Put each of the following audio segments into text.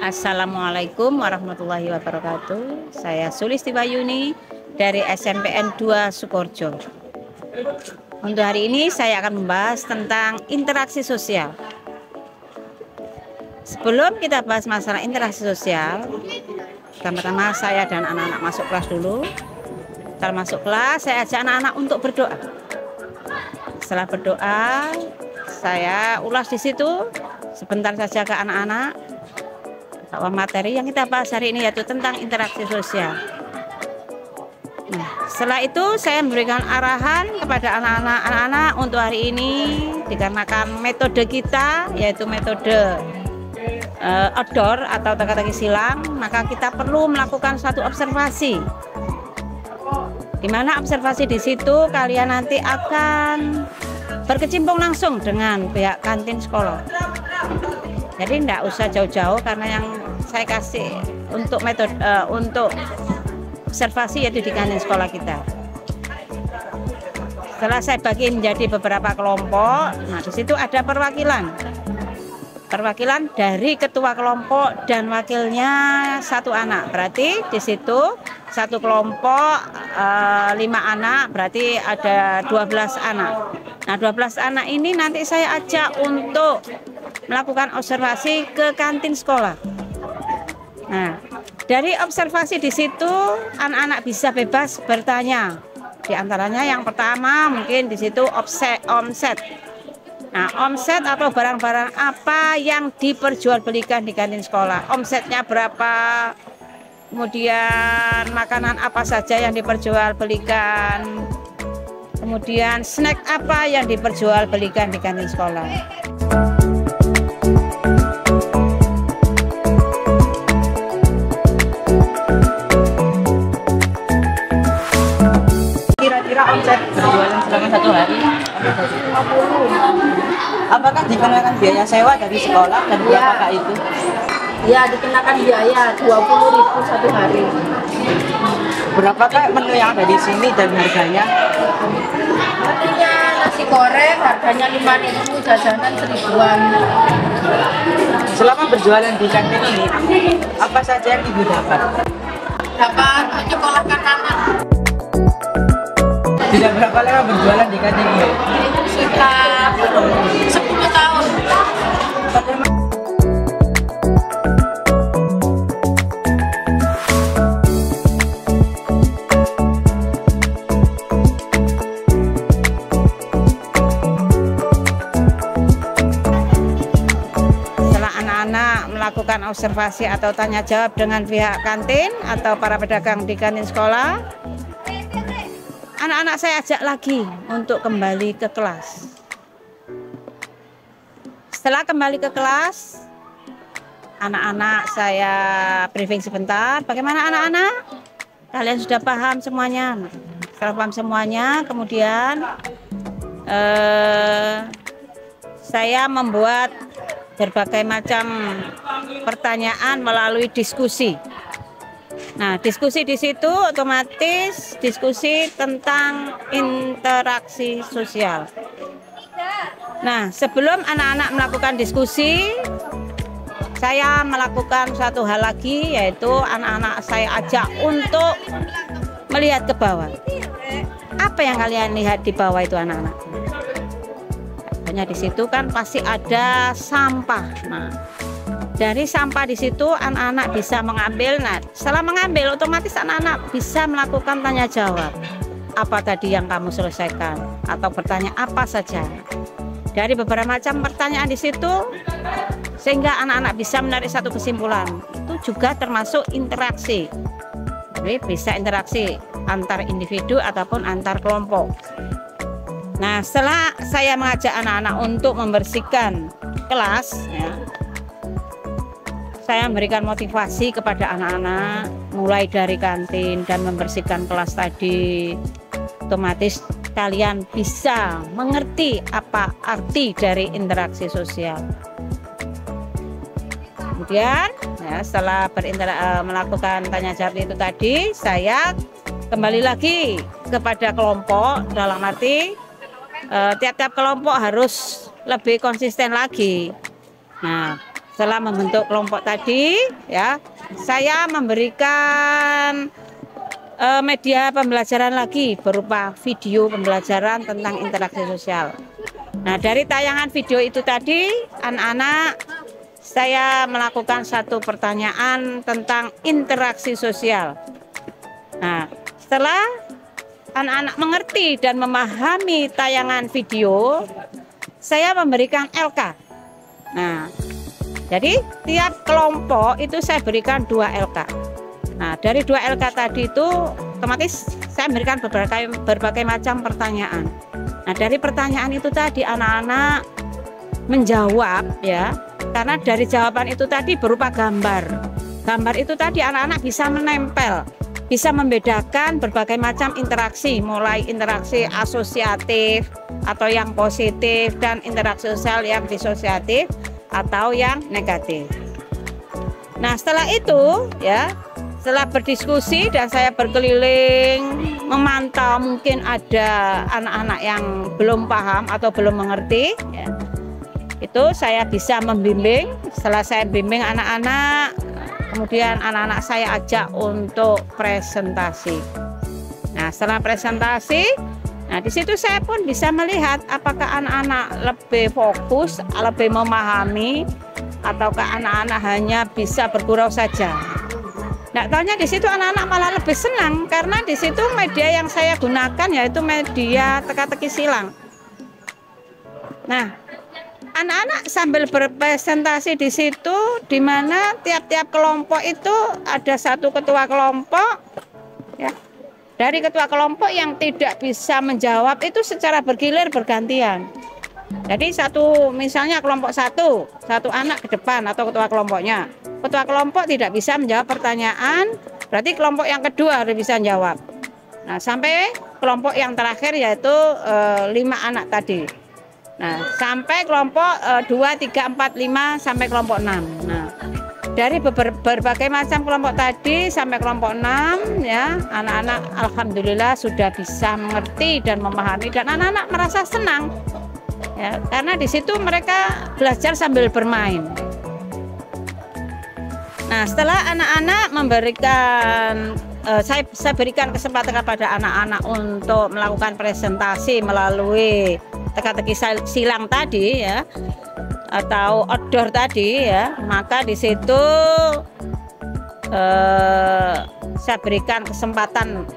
Assalamualaikum warahmatullahi wabarakatuh. Saya Sulistiwayuni dari SMPN 2 Sukoharjo. Untuk hari ini saya akan membahas tentang interaksi sosial. Sebelum kita bahas masalah interaksi sosial, pertama-tama saya dan anak-anak masuk kelas dulu. Setelah masuk kelas, saya ajak anak-anak untuk berdoa. Setelah berdoa, saya ulas di situ sebentar saja ke anak-anak bahwa materi yang kita bahas hari ini yaitu tentang interaksi sosial. Nah, setelah itu saya memberikan arahan kepada anak-anak untuk hari ini, dikarenakan metode kita yaitu metode outdoor atau teka-teki silang, maka kita perlu melakukan satu observasi. Di mana observasi di situ kalian nanti akan berkecimpung langsung dengan pihak kantin sekolah. Jadi tidak usah jauh-jauh karena yang saya kasih untuk metode untuk observasi yaitu di kantin sekolah kita. Setelah saya bagi menjadi beberapa kelompok, nah di situ ada perwakilan dari ketua kelompok dan wakilnya satu anak. Berarti di situ satu kelompok 5 anak, berarti ada 12 anak. Nah 12 anak ini nanti saya ajak untuk melakukan observasi ke kantin sekolah. Nah, dari observasi di situ anak-anak bisa bebas bertanya. Di antaranya yang pertama mungkin di situ omset. Nah, omset atau barang-barang apa yang diperjualbelikan di kantin sekolah? Omsetnya berapa? Kemudian makanan apa saja yang diperjualbelikan? Kemudian snack apa yang diperjualbelikan di kantin sekolah? Kira-kira omset berjualan selama satu hari 50. Apakah dikenakan biaya sewa dari sekolah dan berapakah itu? Ya, dikenakan biaya 20.000 satu hari. Berapakah menu yang ada di sini dan harganya? Menunya nasi goreng harganya 5.000, jajanan 1.000-an. Selama berjualan di kantin ini, apa saja yang ibu dapat? Dapat menyekolahkan anak. Sudah berapa lama berjualan di kantin ini? Sudah 10 tahun. Melakukan observasi atau tanya jawab dengan pihak kantin atau para pedagang di kantin sekolah, anak-anak saya ajak lagi untuk kembali ke kelas. Setelah kembali ke kelas, anak-anak saya briefing sebentar. Bagaimana anak-anak? Kalian sudah paham semuanya? Setelah paham semuanya, kemudian saya membuat berbagai macam pertanyaan melalui diskusi. Nah, diskusi di situ otomatis diskusi tentang interaksi sosial. Nah, sebelum anak-anak melakukan diskusi, saya melakukan satu hal lagi, yaitu anak-anak saya ajak untuk melihat ke bawah. Apa yang kalian lihat di bawah itu anak-anak? Di situ kan pasti ada sampah. Nah, dari sampah di situ anak-anak bisa mengambil. Nah, setelah mengambil otomatis anak-anak bisa melakukan tanya jawab. Apa tadi yang kamu selesaikan? Atau bertanya apa saja. Dari beberapa macam pertanyaan di situ, sehingga anak-anak bisa menarik satu kesimpulan. Itu juga termasuk interaksi. Jadi bisa interaksi antar individu ataupun antar kelompok. Nah, setelah saya mengajak anak-anak untuk membersihkan kelas, ya, saya memberikan motivasi kepada anak-anak mulai dari kantin dan membersihkan kelas tadi. Otomatis kalian bisa mengerti apa arti dari interaksi sosial. Kemudian, ya, setelah melakukan tanya jawab itu tadi, saya kembali lagi kepada kelompok dalam arti tiap-tiap kelompok harus lebih konsisten lagi. Nah, setelah membentuk kelompok tadi, ya, saya memberikan media pembelajaran lagi berupa video pembelajaran tentang interaksi sosial. Nah, dari tayangan video itu tadi, anak-anak, saya melakukan satu pertanyaan tentang interaksi sosial. Nah, setelah anak-anak mengerti dan memahami tayangan video, saya memberikan LK. Nah, jadi tiap kelompok itu saya berikan 2 LK. Nah, dari 2 LK tadi itu otomatis saya memberikan berbagai macam pertanyaan. Nah, dari pertanyaan itu tadi anak-anak menjawab, ya, karena dari jawaban itu tadi berupa gambar. Gambar itu tadi anak-anak bisa menempel, bisa membedakan berbagai macam interaksi, mulai interaksi asosiatif atau yang positif dan interaksi sosial yang disosiatif atau yang negatif. Nah, setelah itu, ya, setelah berdiskusi dan saya berkeliling memantau, mungkin ada anak-anak yang belum paham atau belum mengerti, ya, itu saya bisa membimbing. Setelah saya bimbing anak-anak, kemudian anak-anak saya ajak untuk presentasi. Nah, setelah presentasi, nah di situ saya pun bisa melihat apakah anak-anak lebih fokus, lebih memahami, ataukah anak-anak hanya bisa bergurau saja. Nah, taunya di situ anak-anak malah lebih senang karena di situ media yang saya gunakan yaitu media teka-teki silang. Nah, anak-anak sambil berpresentasi di situ, di mana tiap-tiap kelompok itu ada satu ketua kelompok, ya. Dari ketua kelompok yang tidak bisa menjawab itu secara bergilir bergantian. Jadi misalnya kelompok satu anak ke depan atau ketua kelompoknya. Ketua kelompok tidak bisa menjawab pertanyaan, berarti kelompok yang kedua harus bisa menjawab. Nah, sampai kelompok yang terakhir yaitu 5 anak tadi. Nah, sampai kelompok 2, 3, 4, 5 sampai kelompok 6. Nah, dari berbagai macam kelompok tadi sampai kelompok 6, ya, anak-anak alhamdulillah sudah bisa mengerti dan memahami dan anak-anak merasa senang. Ya, karena di situ mereka belajar sambil bermain. Nah, setelah anak-anak memberikan saya berikan kesempatan kepada anak-anak untuk melakukan presentasi melalui teka-teki silang tadi, ya, atau outdoor tadi, ya, maka di situ saya berikan kesempatan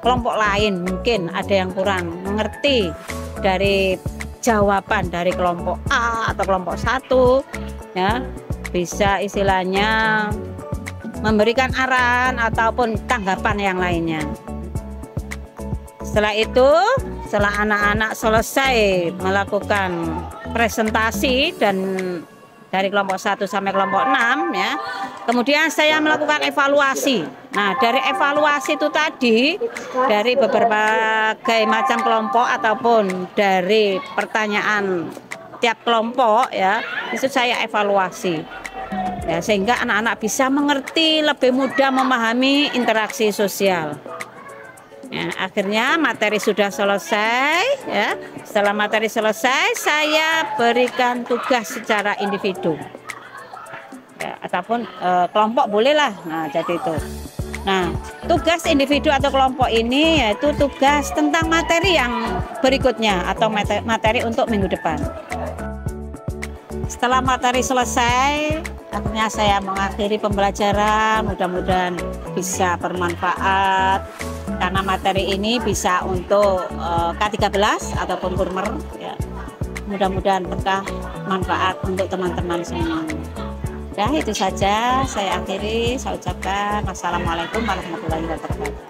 kelompok lain, mungkin ada yang kurang mengerti dari jawaban dari kelompok A atau kelompok 1, ya, bisa istilahnya memberikan arahan ataupun tanggapan yang lainnya. Setelah itu, setelah anak-anak selesai melakukan presentasi dan dari kelompok 1 sampai kelompok 6, ya, kemudian saya melakukan evaluasi. Nah, dari evaluasi itu tadi, dari berbagai macam kelompok ataupun dari pertanyaan tiap kelompok, ya, itu saya evaluasi, ya, sehingga anak-anak bisa mengerti, lebih mudah memahami interaksi sosial. Ya, akhirnya materi sudah selesai, ya. Setelah materi selesai, saya berikan tugas secara individu, ya, ataupun kelompok bolehlah. Nah, jadi itu. Nah, tugas individu atau kelompok ini yaitu tugas tentang materi yang berikutnya atau materi untuk minggu depan. Setelah materi selesai, akhirnya saya mengakhiri pembelajaran. Mudah-mudahan bisa bermanfaat karena materi ini bisa untuk K13 ataupun kurmer, ya. Mudah-mudahan berkah manfaat untuk teman-teman semua. Ya, itu saja saya akhiri. Saya ucapkan wassalamualaikum warahmatullahi wabarakatuh.